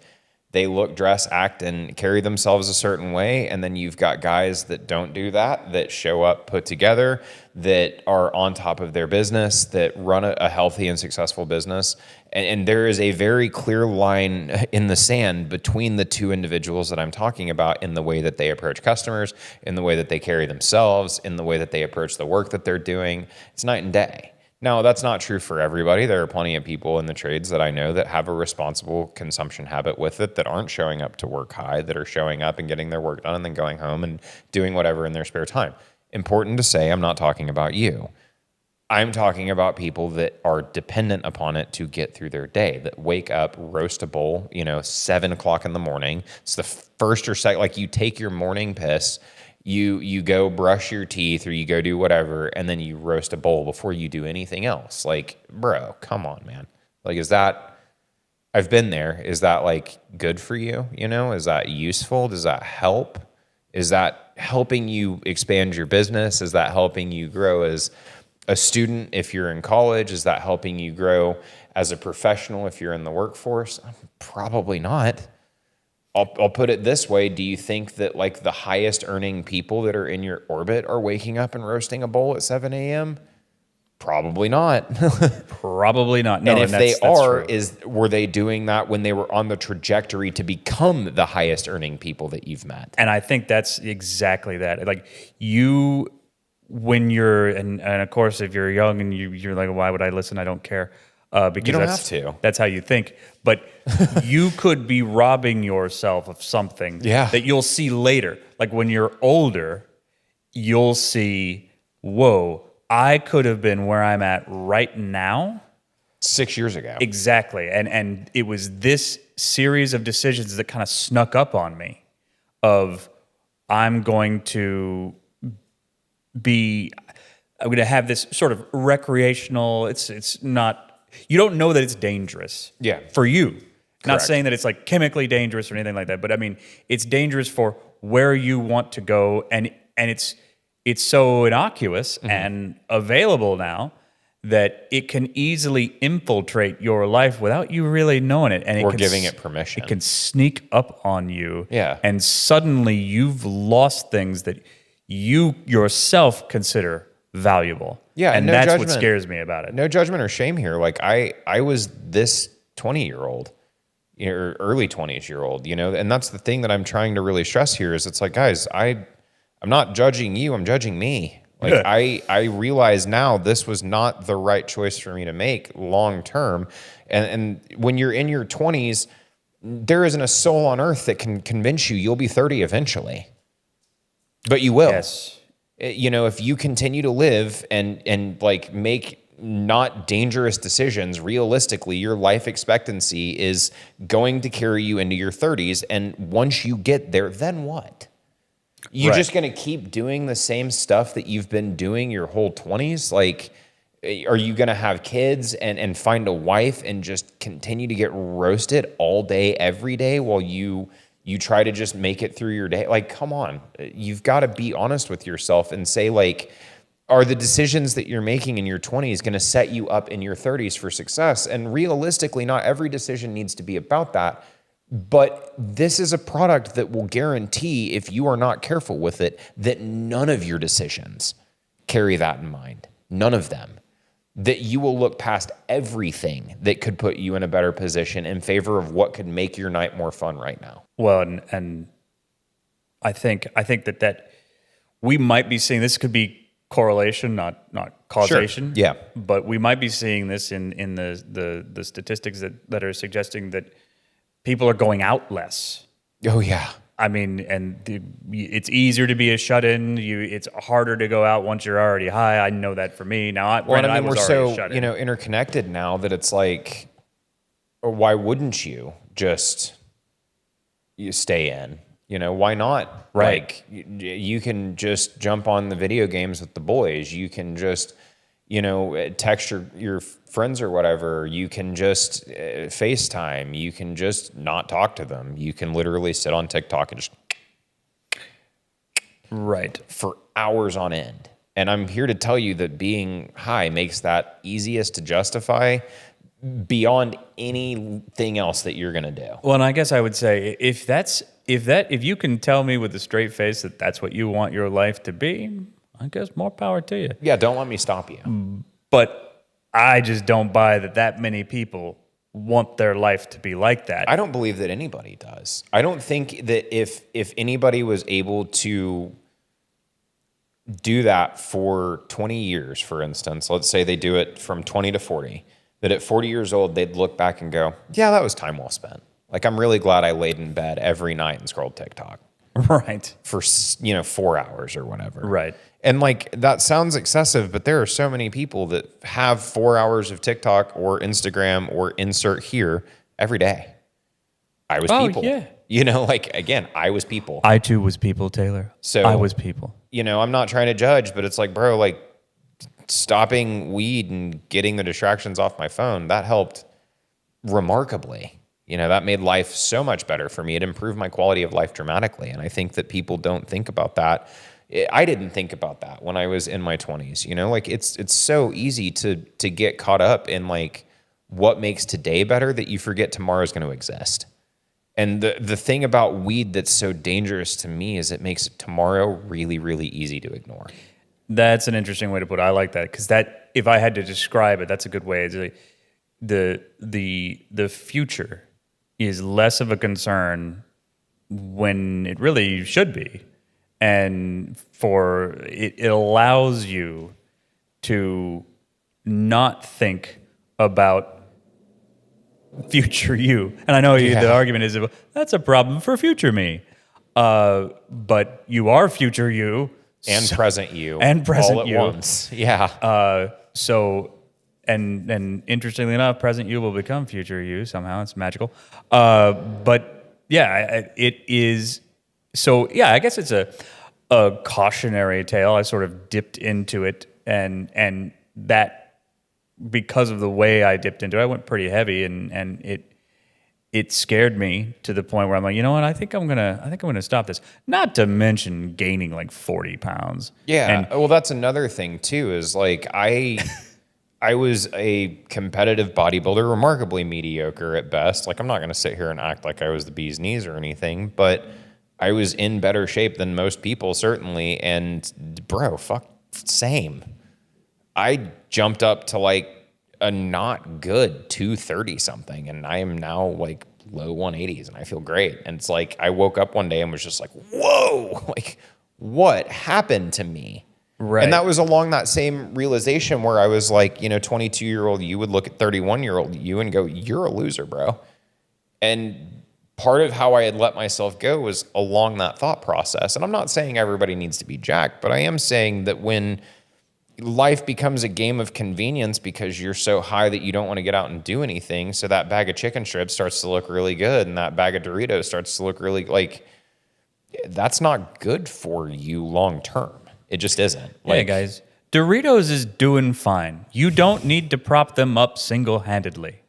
they look, dress, act, and carry themselves a certain way. And then you've got guys that don't do that show up put together, that are on top of their business, that run a healthy and successful business. And there is a very clear line in the sand between the two individuals that I'm talking about in the way that they approach customers, in the way that they carry themselves, in the way that they approach the work that they're doing. It's night and day. Now, that's not true for everybody. There are plenty of people in the trades that I know that have a responsible consumption habit with it, that aren't showing up to work high, that are showing up and getting their work done and then going home and doing whatever in their spare time. Important to say, I'm not talking about you. I'm talking about people that are dependent upon it to get through their day, that wake up, roast a bowl, 7 o'clock in the morning. It's the first or second, like, you take your morning piss, you go brush your teeth, or you go do whatever, and then you roast a bowl before you do anything else. Like, bro, come on, man. Like, I've been there. Is that, like, good for you? Is that useful? Does that help? Is that helping you expand your business? Is that helping you grow as a student if you're in college? Is that helping you grow as a professional if you're in the workforce? Probably not. I'll put it this way. Do you think that, like, the highest earning people that are in your orbit are waking up and roasting a bowl at 7 a.m.? Probably not. Probably not. No, and if they are, true. Were they doing that when they were on the trajectory to become the highest earning people that you've met? And I think that's exactly that. Like, when you're, and of course, if you're young and you're like, why would I listen? I don't care. Because you don't have to. That's how you think. But you could be robbing yourself of something that you'll see later. Like, when you're older, you'll see, whoa, I could have been where I'm at right now 6 years ago. Exactly. And it was this series of decisions that kind of snuck up on me of, I'm going to have this sort of recreational, it's not, you don't know that it's dangerous for you. Correct. Not saying that it's like chemically dangerous or anything like that, but I mean, it's dangerous for where you want to go, and it's so innocuous and available now that it can easily infiltrate your life without you really knowing it. And giving it permission. It can sneak up on you. Yeah. And suddenly you've lost things that you yourself consider valuable. Yeah, And no that's judgment. what scares me about it. No judgment or shame here. Like I was this 20-year-old, or early 20s-year-old, and that's the thing that I'm trying to really stress here is it's like, guys, I'm not judging you, I'm judging me. Like I realize now this was not the right choice for me to make long term. And when you're in your 20s, there isn't a soul on earth that can convince you'll be 30 eventually. But you will. Yes. If you continue to live and like make not dangerous decisions, realistically, your life expectancy is going to carry you into your 30s. And once you get there, then what? You just going to keep doing the same stuff that you've been doing your whole 20s? Like, are you going to have kids and find a wife and just continue to get roasted all day, every day while you try to just make it through your day? Like, come on. You've got to be honest with yourself and say, like, are the decisions that you're making in your 20s going to set you up in your 30s for success? And realistically, not every decision needs to be about that. But this is a product that will guarantee, if you are not careful with it, that none of your decisions carry that in mind. None of them. That you will look past everything that could put you in a better position in favor of what could make your night more fun right now. Well, and I think that we might be seeing, this could be correlation, not causation. Sure. Yeah. But we might be seeing this in the statistics that are suggesting that people are going out less. Oh yeah. I mean, it's easier to be a shut-in. It's harder to go out once you're already high. I know that for me. Now, I was we're already so shut-in. interconnected now that it's like, why wouldn't you just stay in? Why not? Right. Like, you can just jump on the video games with the boys. You can just, text your friends or whatever. You can just FaceTime. You can just not talk to them. You can literally sit on TikTok and just right for hours on end. And I'm here to tell you that being high makes that easiest to justify beyond anything else that you're going to do. Well, and I guess I would say if you can tell me with a straight face that that's what you want your life to be, I guess more power to you. Yeah, don't let me stop you. But I just don't buy that many people want their life to be like that. I don't believe that anybody does. I don't think that if anybody was able to do that for 20 years, for instance, let's say they do it from 20 to 40, that at 40 years old, they'd look back and go, yeah, that was time well spent. Like, I'm really glad I laid in bed every night and scrolled TikTok. Right. For, 4 hours or whatever. Right. And like, that sounds excessive, but there are so many people that have 4 hours of TikTok or Instagram or insert here every day. I was people. Yeah. Again, I was people. I too was people, Taylor. So I was people. I'm not trying to judge, but it's like, bro, like, stopping weed and getting the distractions off my phone, that helped remarkably. That made life so much better for me. It improved my quality of life dramatically. And I think that people don't think about that. I didn't think about that when I was in my 20s. Like, it's so easy to get caught up in like what makes today better that you forget tomorrow's going to exist. And the thing about weed that's so dangerous to me is it makes tomorrow really, really easy to ignore. That's an interesting way to put it. I like that, because that, if I had to describe it, that's a good way. It's like the future is less of a concern when it really should be. And it allows you to not think about future you. And I know the argument is, that's a problem for future me. But you are future you. And present you. And present all at you. once. Yeah. And interestingly enough, present you will become future you somehow. It's magical. But yeah, it is. So yeah, I guess it's a cautionary tale. I sort of dipped into it, and that, because of the way I dipped into it, I went pretty heavy, and it scared me to the point where I'm like, you know what? I think I'm gonna stop this. Not to mention gaining like 40 pounds. Yeah. Well, that's another thing too. Is like I was a competitive bodybuilder, remarkably mediocre at best. Like, I'm not going to sit here and act like I was the bee's knees or anything, but I was in better shape than most people, certainly. And bro, same. I jumped up to like a not good 230 something, and I am now like low 180s, and I feel great. And it's like I woke up one day and was just like, whoa, like what happened to me? Right. And that was along that same realization where I was like, 22-year-old you would look at 31-year-old you and go, you're a loser, bro. And part of how I had let myself go was along that thought process. And I'm not saying everybody needs to be jacked, but I am saying that when life becomes a game of convenience because you're so high that you don't want to get out and do anything, so that bag of chicken strips starts to look really good and that bag of Doritos starts to look really like, that's not good for you long term. It just isn't. Hey guys, Doritos is doing fine. You don't need to prop them up single-handedly.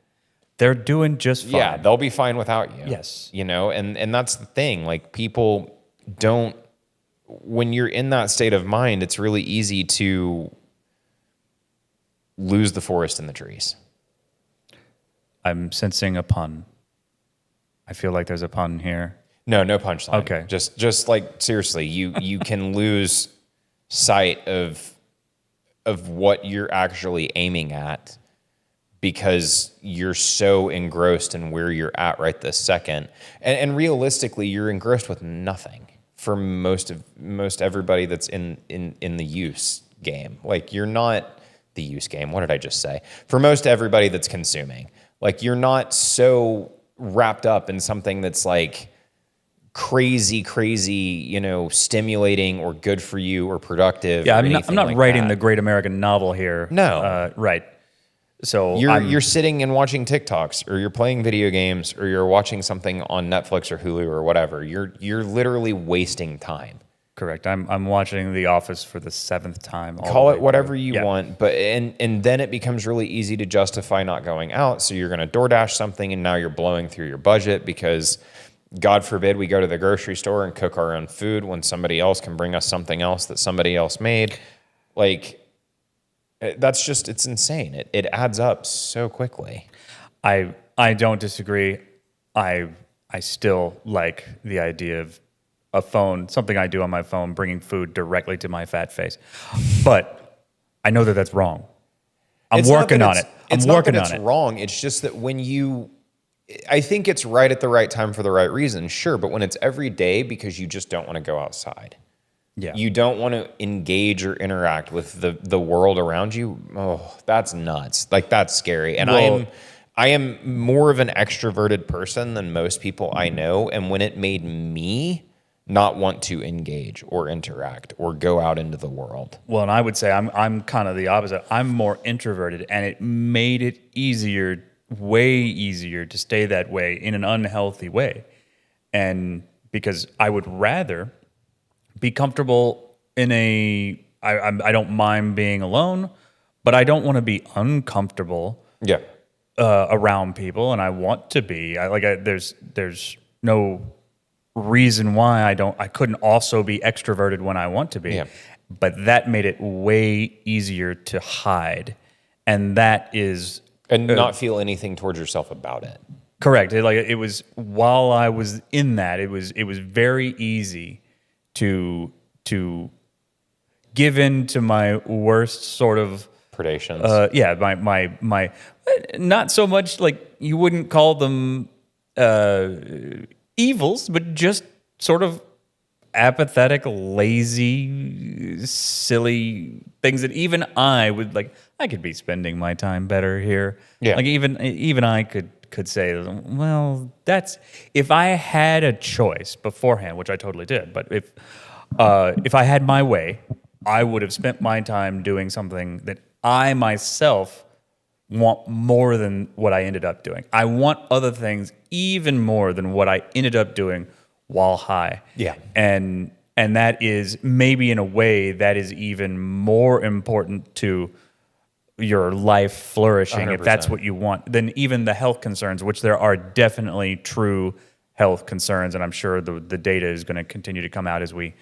They're doing just fine. Yeah, they'll be fine without you. Yes. And that's the thing. Like, people don't, when you're in that state of mind, it's really easy to lose the forest and the trees. I'm sensing a pun. I feel like there's a pun here. No punchline. Okay. Just like, seriously, you can lose sight of what you're actually aiming at because you're so engrossed in where you're at right this second. And realistically, you're engrossed with nothing for most everybody that's in the use game. Like, you're not the use game. What did I just say? For most everybody that's consuming, like, you're not so wrapped up in something that's like crazy, stimulating or good for you or productive. Yeah, or I'm not like writing that. the great American novel here. No. Right. So You're sitting and watching TikToks, or you're playing video games, or you're watching something on Netflix or Hulu or whatever. You're literally wasting time. correct. I'm watching The Office for the 7th time. Call it whatever you want, but and then it becomes really easy to justify not going out. So you're going to DoorDash something, and now you're blowing through your budget because, God forbid, we go to the grocery store and cook our own food when somebody else can bring us something else that somebody else made. Like, that's just, it's insane. It adds up so quickly. I don't disagree. I still like the idea of a phone, something I do on my phone, bringing food directly to my fat face. But I know that that's wrong. I'm working on it. It's not that it's wrong. It's just that when I think it's right at the right time for the right reason, sure. But when it's every day because you just don't want to go outside. Yeah. You don't want to engage or interact with the world around you. Oh, that's nuts. Like, that's scary. And I am more of an extroverted person than most people I know. And when it made me not want to engage or interact or go out into the world. Well, and I would say I'm kind of the opposite. I'm more introverted, and it made it easier, way easier to stay that way in an unhealthy way. And because I would rather be comfortable in I don't mind being alone, but I don't want to be uncomfortable around people, and I want to be. There's no reason why I couldn't also be extroverted when I want to be. Yeah. But that made it way easier to hide, and that is not feel anything towards yourself about it. Correct. It was while I was in that, it was very easy to give in to my worst sort of predations. My not so much like you wouldn't call them evils, but just sort of apathetic, lazy, silly things that even I would like. I could be spending my time better here. Yeah. Like even I could say, well, that's if I had a choice beforehand, which I totally did. But if I had my way, I would have spent my time doing something that I myself want more than what I ended up doing. I want other things even more than what I ended up doing while high. Yeah. And that is maybe in a way that is even more important to your life flourishing, 100%. if that's what you want, than even the health concerns, which there are definitely true health concerns, and I'm sure the data is going to continue to come out as we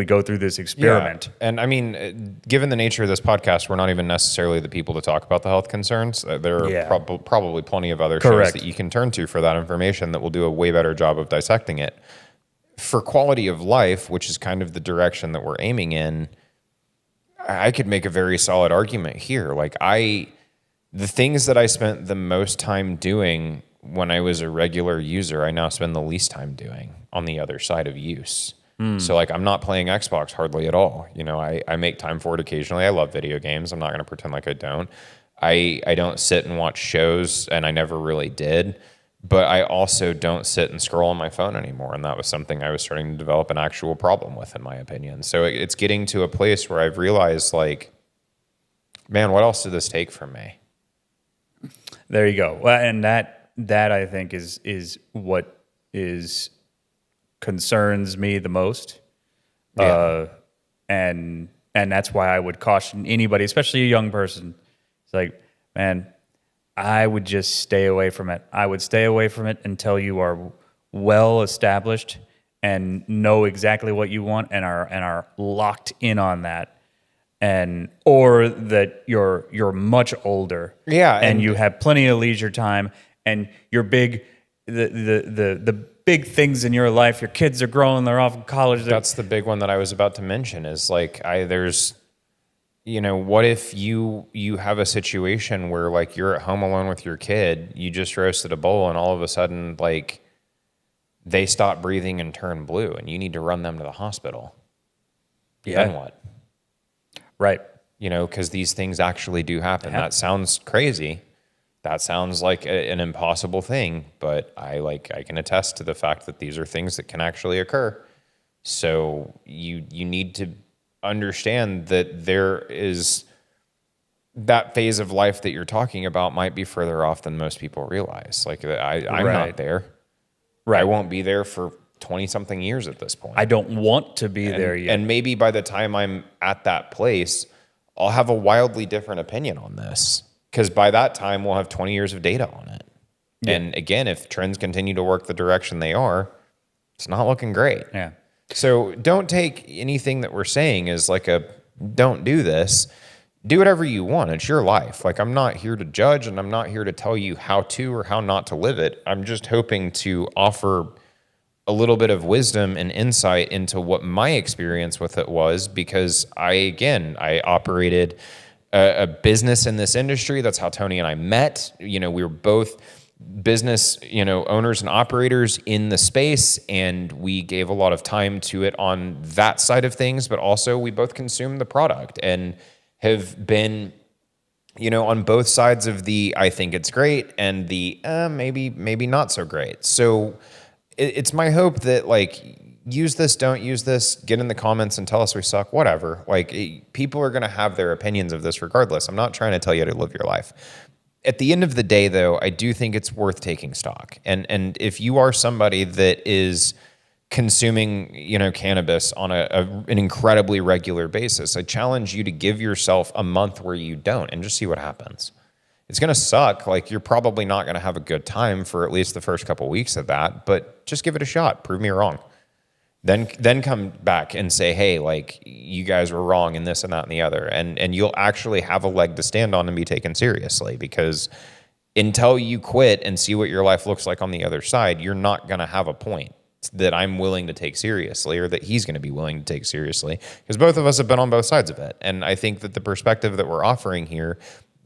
go through this experiment. Yeah. And I mean, given the nature of this podcast, we're not even necessarily the people to talk about the health concerns. There are probably plenty of other shows that you can turn to for that information that will do a way better job of dissecting it. For quality of life, which is kind of the direction that we're aiming in, I could make a very solid argument here. Like the things that I spent the most time doing when I was a regular user, I now spend the least time doing on the other side of use. So like I'm not playing Xbox hardly at all. You know, I make time for it occasionally. I love video games. I'm not going to pretend like I don't. I don't sit and watch shows, and I never really did. But I also don't sit and scroll on my phone anymore. And that was something I was starting to develop an actual problem with, in my opinion. So it's getting to a place where I've realized, like, man, what else did this take from me? There you go. Well, and that I think is what is concerns me the most. Yeah. And that's why I would caution anybody, especially a young person. It's like, man, I would just stay away from it. I would stay away from it until you are well established and know exactly what you want and are locked in on that. And or that you're much older. Yeah, And you have plenty of leisure time and your big the big things in your life, your kids are growing, they're off in college. That's the big one that I was about to mention is like there's, you know, what if you have a situation where like you're at home alone with your kid, you just roasted a bowl and all of a sudden like they stop breathing and turn blue and you need to run them to the hospital. Yeah. Then what? Right. You know, because these things actually do happen. That sounds crazy. That sounds like an impossible thing, but I can attest to the fact that these are things that can actually occur. So you need to understand that there is that phase of life that you're talking about might be further off than most people realize. Like I'm Right. not there. Right. I won't be there for 20 something years at this point. I don't want to be there yet. And maybe by the time I'm at that place, I'll have a wildly different opinion on this. Because by that time, we'll have 20 years of data on it. Yeah. And again, if trends continue to work the direction they are, it's not looking great. Yeah. So don't take anything that we're saying as like don't do this. Do whatever you want. It's your life. Like I'm not here to judge and I'm not here to tell you how to or how not to live it. I'm just hoping to offer a little bit of wisdom and insight into what my experience with it was, because I operated a business in this industry. That's how Tony and I met. You know, we were both business, you know, owners and operators in the space, and we gave a lot of time to it on that side of things, but also we both consumed the product and have been, you know, on both sides of the I think it's great and the maybe not so great. So it's my hope that like use this, don't use this, get in the comments and tell us we suck, whatever. Like people are going to have their opinions of this regardless. I'm not trying to tell you how to live your life. At the end of the day, though, I do think it's worth taking stock. And if you are somebody that is consuming, you know, cannabis on an incredibly regular basis, I challenge you to give yourself a month where you don't and just see what happens. It's going to suck. Like you're probably not going to have a good time for at least the first couple of weeks of that, but just give it a shot. Prove me wrong. Then come back and say, hey, like you guys were wrong in this and that and the other. And you'll actually have a leg to stand on and be taken seriously, because until you quit and see what your life looks like on the other side, you're not going to have a point that I'm willing to take seriously or that he's going to be willing to take seriously, because both of us have been on both sides of it. And I think that the perspective that we're offering here,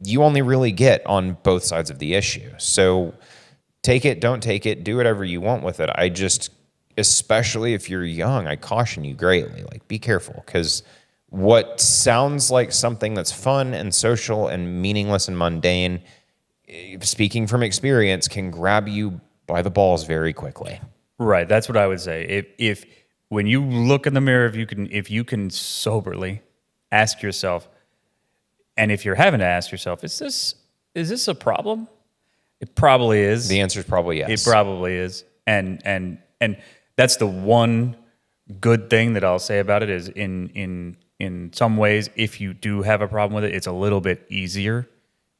you only really get on both sides of the issue. So take it, don't take it, do whatever you want with it. I just, especially if you're young, I caution you greatly, like be careful, because what sounds like something that's fun and social and meaningless and mundane, speaking from experience, can grab you by the balls very quickly. Right. That's what I would say. If when you look in the mirror, if you can soberly ask yourself, and if you're having to ask yourself, is this a problem? It probably is. The answer is probably yes. It probably is. And that's the one good thing that I'll say about it is in some ways, if you do have a problem with it, it's a little bit easier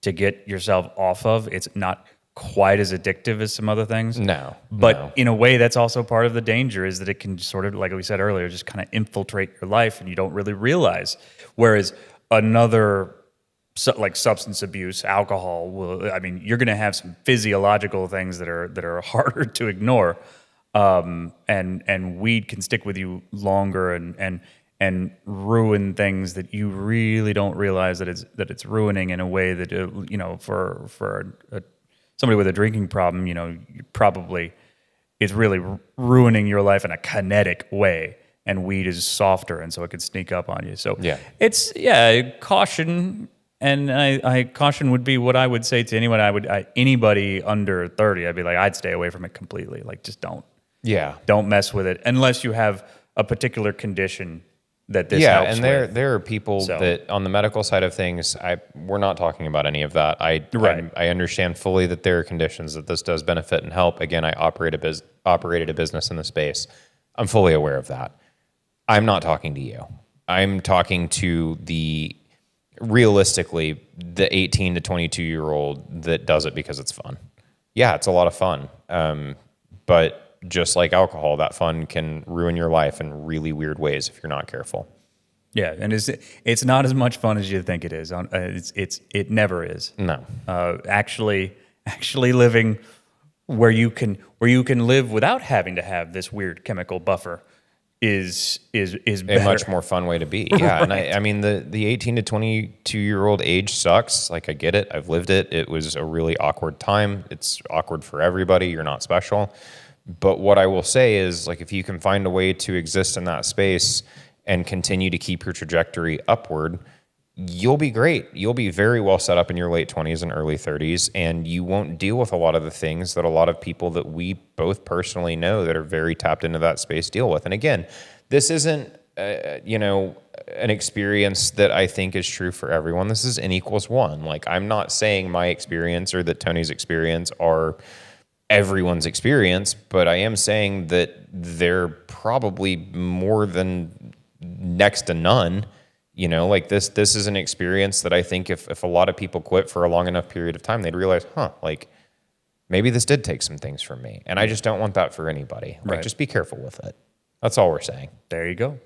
to get yourself off of. It's not quite as addictive as some other things. But in a way, that's also part of the danger, is that it can sort of, like we said earlier, just kind of infiltrate your life and you don't really realize. Whereas another, like substance abuse, alcohol, you're going to have some physiological things that are harder to ignore. And weed can stick with you longer and and ruin things that you really don't realize that it's ruining in a way that for somebody with a drinking problem, you probably is really ruining your life in a kinetic way. And weed is softer, and so it could sneak up on you. So it's caution, and I caution would be what I would say to anyone. Anybody under 30, I'd be like, I'd stay away from it completely. Like, just don't mess with it unless you have a particular condition that this helps and with. there are people that on the medical side of things, we're not talking about any of that. I understand fully that there are conditions that this does benefit and help. Again, I operated a business in the space. I'm fully aware of that. I'm not talking to you. I'm talking to realistically, the 18 to 22-year-old that does it because it's fun. Yeah, it's a lot of fun. But just like alcohol, that fun can ruin your life in really weird ways if you're not careful. Yeah, and it's not as much fun as you think it is. It never is. No. Actually living where you can live without having to have this weird chemical buffer is better. A much more fun way to be. Yeah, right. And I mean the 18 to 22-year-old age sucks. Like, I get it. I've lived it. It was a really awkward time. It's awkward for everybody. You're not special. But what I will say is, like, if you can find a way to exist in that space and continue to keep your trajectory upward, you'll be great. You'll be very well set up in your late 20s and early 30s, and you won't deal with a lot of the things that a lot of people that we both personally know that are very tapped into that space deal with. And again, this isn't, an experience that I think is true for everyone. This is N equals 1. Like, I'm not saying my experience or that Tony's experience are everyone's experience, but I am saying that they're probably more than next to none. Like this is an experience that I think if a lot of people quit for a long enough period of time, they'd realize, like, maybe this did take some things from me. And I just don't want that for anybody. Like, just be careful with it. That's all we're saying. There you go.